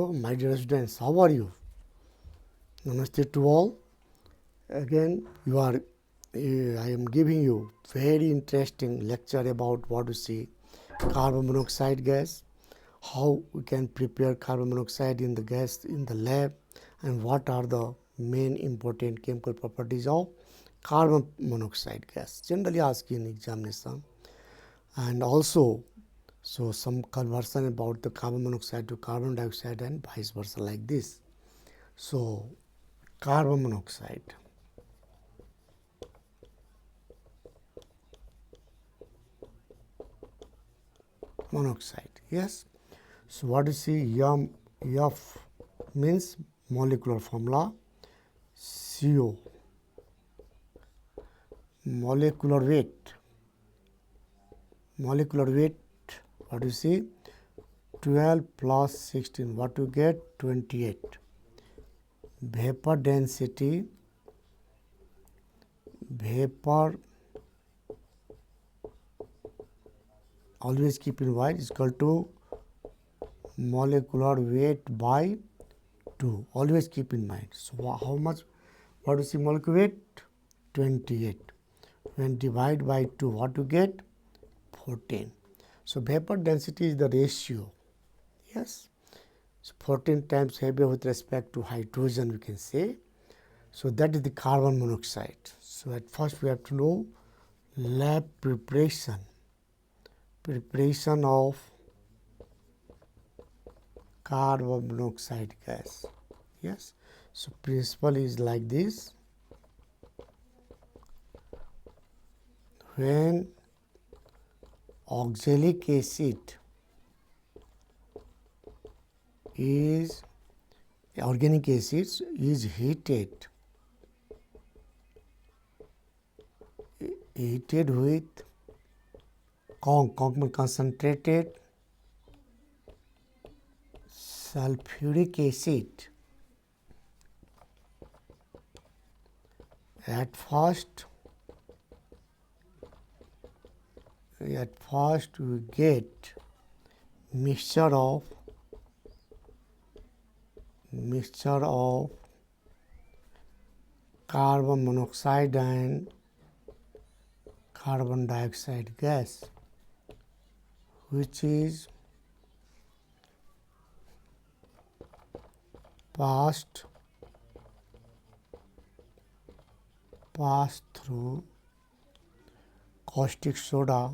Hello, my dear students, how are you? Namaste to all. Again, I am giving you very interesting lecture about what to see carbon monoxide gas, how we can prepare carbon monoxide in the gas in the lab, and what are the main important chemical properties of carbon monoxide gas. Generally asked in examination, and also some conversion about the carbon monoxide to carbon dioxide and vice versa like this. So, carbon monoxide. Yes. So, what you see F means molecular formula, CO, molecular weight, what you see 12 plus 16, what you get 28, vapor density, always keep in mind is equal to molecular weight by 2, always keep in mind. So, how much, what is the molecular weight? 28. When divide by 2, what you get? 14. So, vapor density is the ratio, yes. So, 14 times heavier with respect to hydrogen, we can say. So, that is the carbon monoxide. So, at first we have to know lab preparation of carbon monoxide gas. Yes. So, principle is like this. When oxalic acid is organic acids is heated with concentrated sulfuric acid. At first we get mixture of carbon monoxide and carbon dioxide gas, which is passed through caustic soda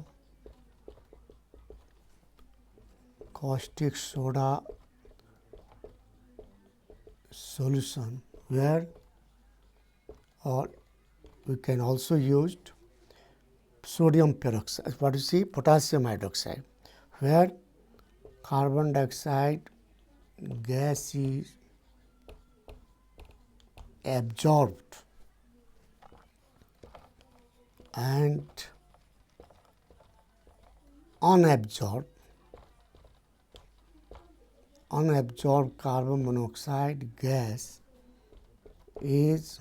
solution, where, or we can also use sodium peroxide, what you see potassium hydroxide, where carbon dioxide gas is absorbed and unabsorbed carbon monoxide gas is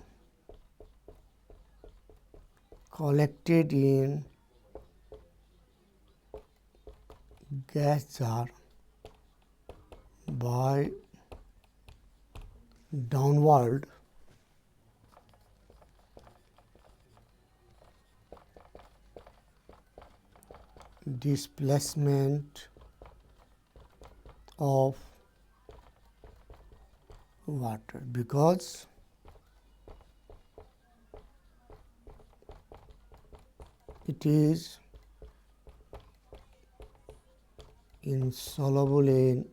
collected in gas jar by downward displacement of water, because it is insoluble in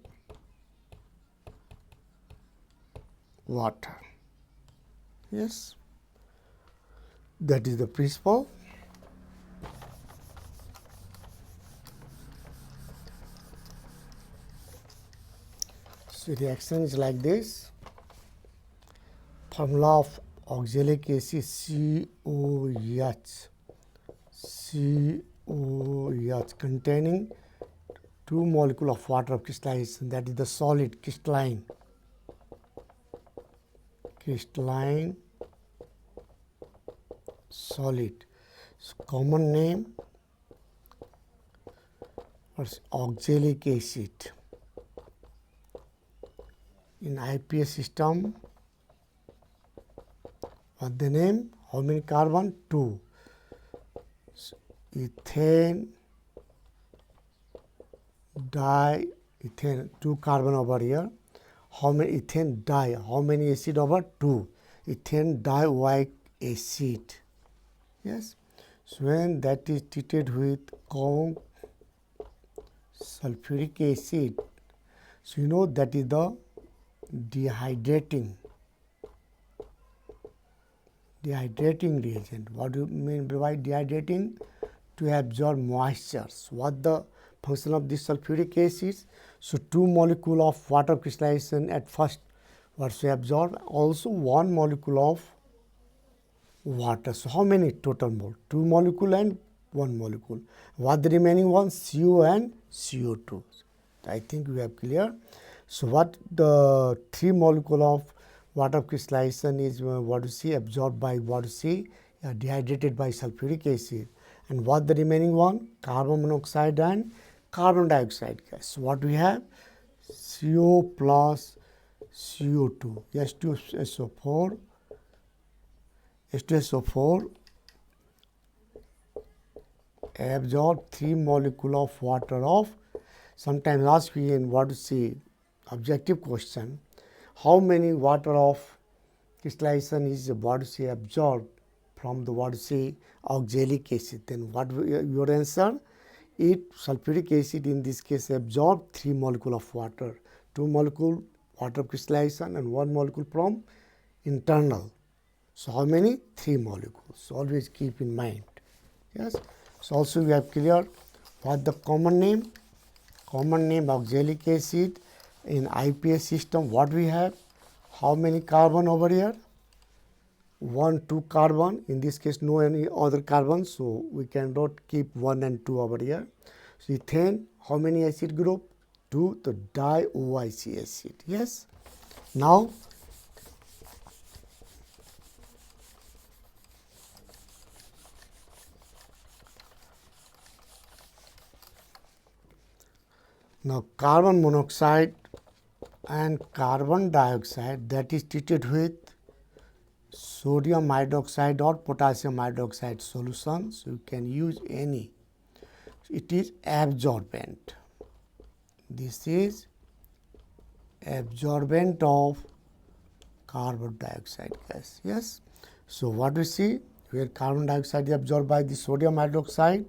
water. Yes, that is the principle. So, reaction is like this. Formula of oxalic acid COH containing 2 molecule of water of crystallization, that is the solid crystalline solid. So, common name was oxalic acid. in IPA system, what the name? How many carbon? 2. So, ethane diethane, 2 carbon over here. How many ethane di? How many acid over? 2. Ethane dioic acid. Yes. So when that is treated with sulfuric acid, so you know that is the dehydrating reagent. What do you mean by dehydrating? To absorb moisture. So what the function of this sulfuric acid? So 2 molecule of water crystallization at first was absorbed, also 1 molecule of water. So how many total mole? 2 molecule and 1 molecule. What the remaining one? CO and CO2. I think we have clear. So what the 3 molecule of water crystallization is what you see absorbed by what you see dehydrated by sulfuric acid, and what the remaining one? Carbon monoxide and carbon dioxide gas. So what we have? CO plus CO2, H2SO4, H2SO4 absorb 3 molecule of water of, sometimes ask me in what you see objective question, how many water of crystallization is what you see absorbed from the what you see oxalic acid, then what your answer? It sulfuric acid in this case absorb 3 molecule of water, 2 molecule water crystallization and 1 molecule from internal. So how many? 3 molecules. So always keep in mind. Yes. So also we have clear what the common name? Common name oxalic acid. In IPA system what we have? How many carbon over here? 1, 2 carbon. In this case no any other carbon, so we cannot keep 1 and 2 over here. So ethane, how many acid group? 2, the dioic acid. Yes. Now carbon monoxide and carbon dioxide, that is treated with sodium hydroxide or potassium hydroxide solution. So you can use any. It is absorbent. This is absorbent of carbon dioxide gas. Yes. So what we see where carbon dioxide is absorbed by the sodium hydroxide.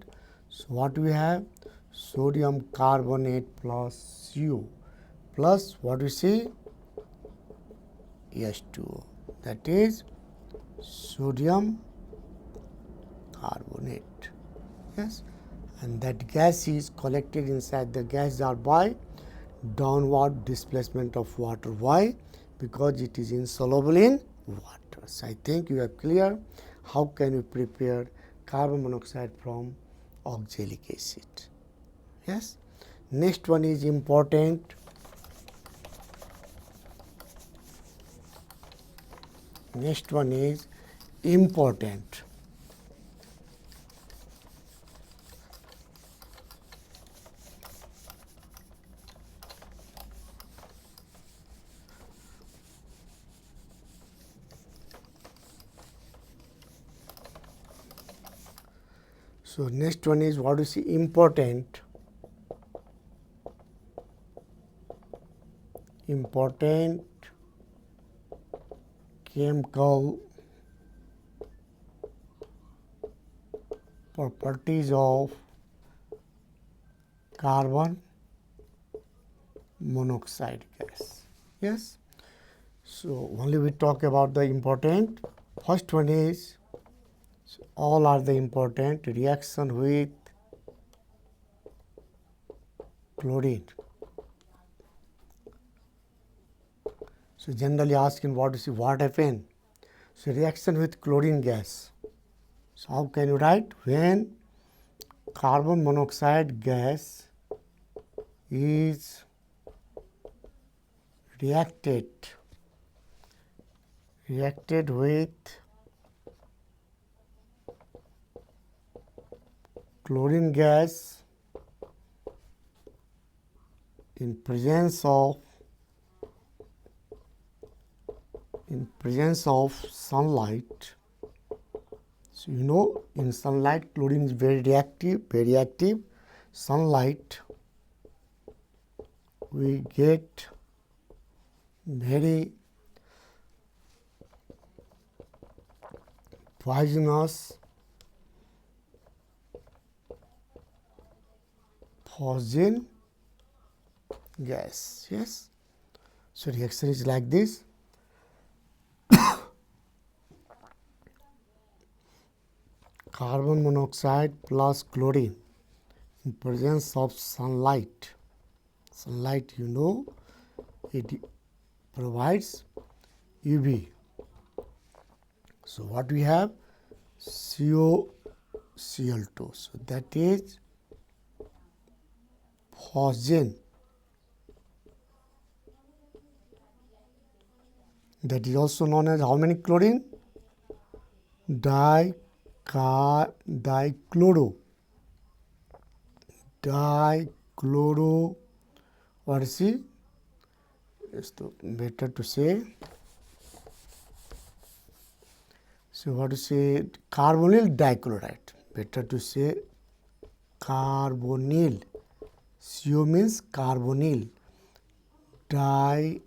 So what we have? Sodium carbonate plus CO plus what we see? H2O, that is sodium carbonate. Yes, and that gas is collected inside the gas jar by downward displacement of water. Why? Because it is insoluble in water. So I think you are clear how can you prepare carbon monoxide from oxalic acid. Yes. Next one is important. Next one is important. So next one is what you see important. Important chemical properties of carbon monoxide gas. Yes. So only we talk about the important. First one is, so all are the important reaction with chlorine. So generally asking what is what happened? So reaction with chlorine gas. So how can you write? When carbon monoxide gas is reacted with chlorine gas in presence of in presence of sunlight. So you know, in sunlight chlorine is very reactive, very active. Sunlight, we get very poisonous poison gas. Yes. So reaction is like this. Carbon monoxide plus chlorine in presence of sunlight. Sunlight, you know, it provides UV. So what we have? COCl2. So that is poison. That is also known as how many chlorine? Dichloro. What is it? It's better to say. So what to say? Carbonyl dichloride. Better to say carbonyl. CO means carbonyl dichloride.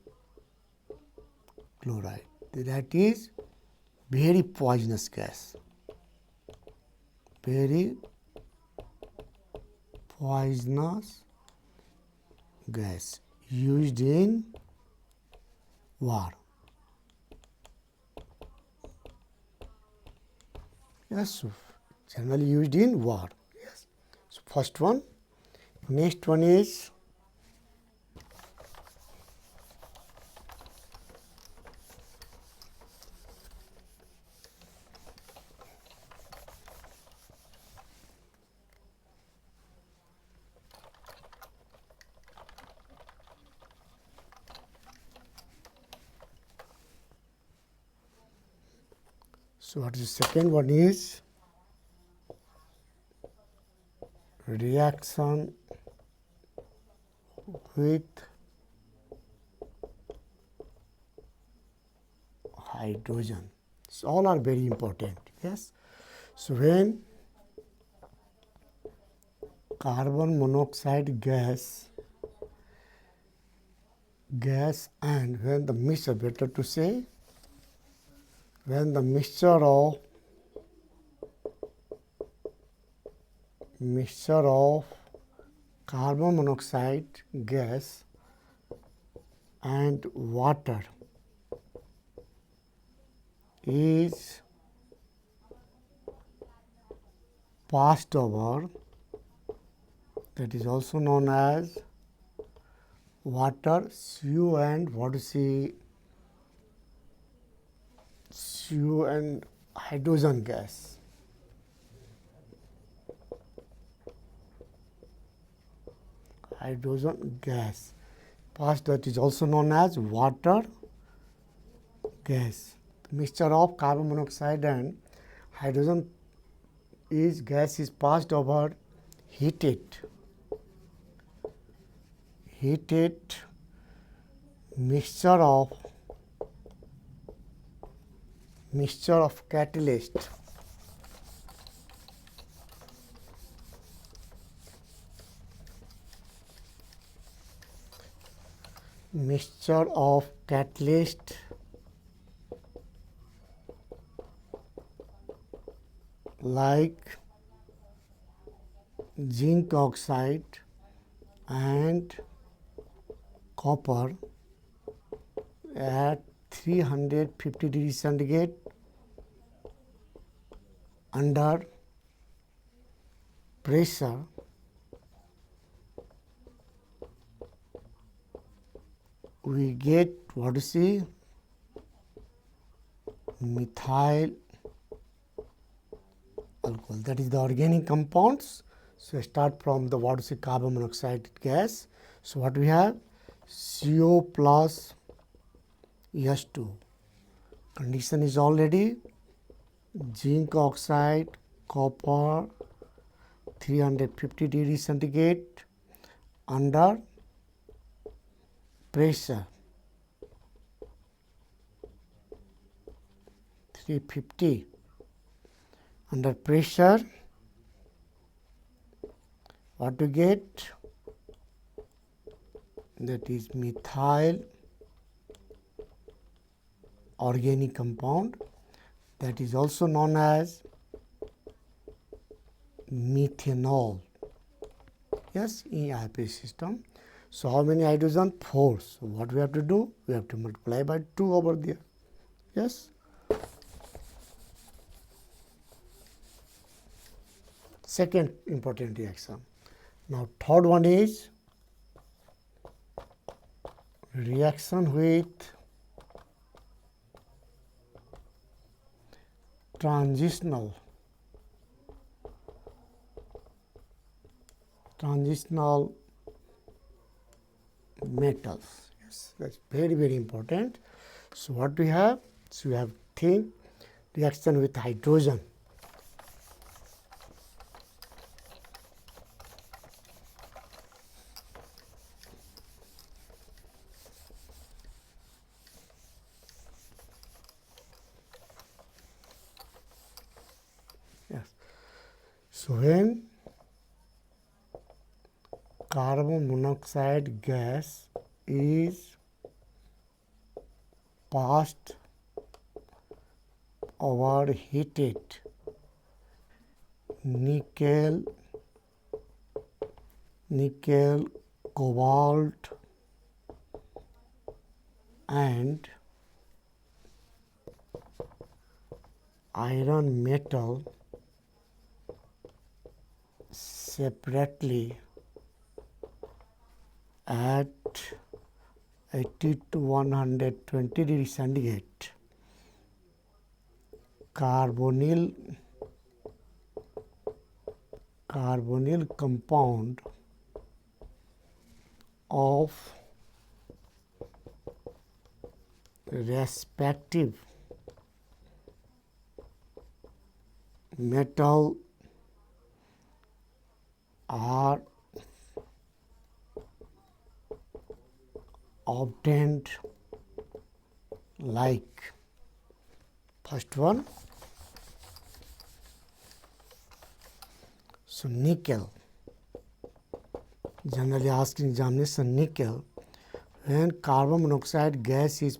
That is very poisonous gas. Very poisonous gas used in war. Yes, so generally used in war. Yes. So first one. Next one is so what is the second one is reaction with hydrogen. So all are very important. Yes. So when carbon monoxide gas and when the mixture, better to say, when the mixture of carbon monoxide gas and water is passed over, that is also known as water, CO and what is the CO and hydrogen gas. Hydrogen gas passed, that is also known as water gas. The mixture of carbon monoxide and hydrogen gas is passed over heated mixture of catalyst. Mixture of catalyst like zinc oxide and copper at 350 degrees centigrade under pressure we get what is the methyl alcohol, that is the organic compounds. So start from the what is the carbon monoxide gas. So what we have? CO plus H2. Condition is already zinc oxide, copper, 350 degrees centigrade under pressure. 350. Under pressure, what you get? That is methyl organic compound, that is also known as methanol. Yes, in IPA system. So how many hydrogen? 4. So what we have to do? We have to multiply by 2 over there. Yes. Second important reaction. Now third one is reaction with transitional metals. Yes, that's very important. So what we have? So we have thin reaction with hydrogen. Yes. So when carbon monoxide gas is passed overheated nickel, cobalt and iron metal separately at 80 to 120 degrees centigrade. Carbonyl compound of respective metal are obtained like first one. So nickel, generally asked in examination, nickel, when carbon monoxide gas is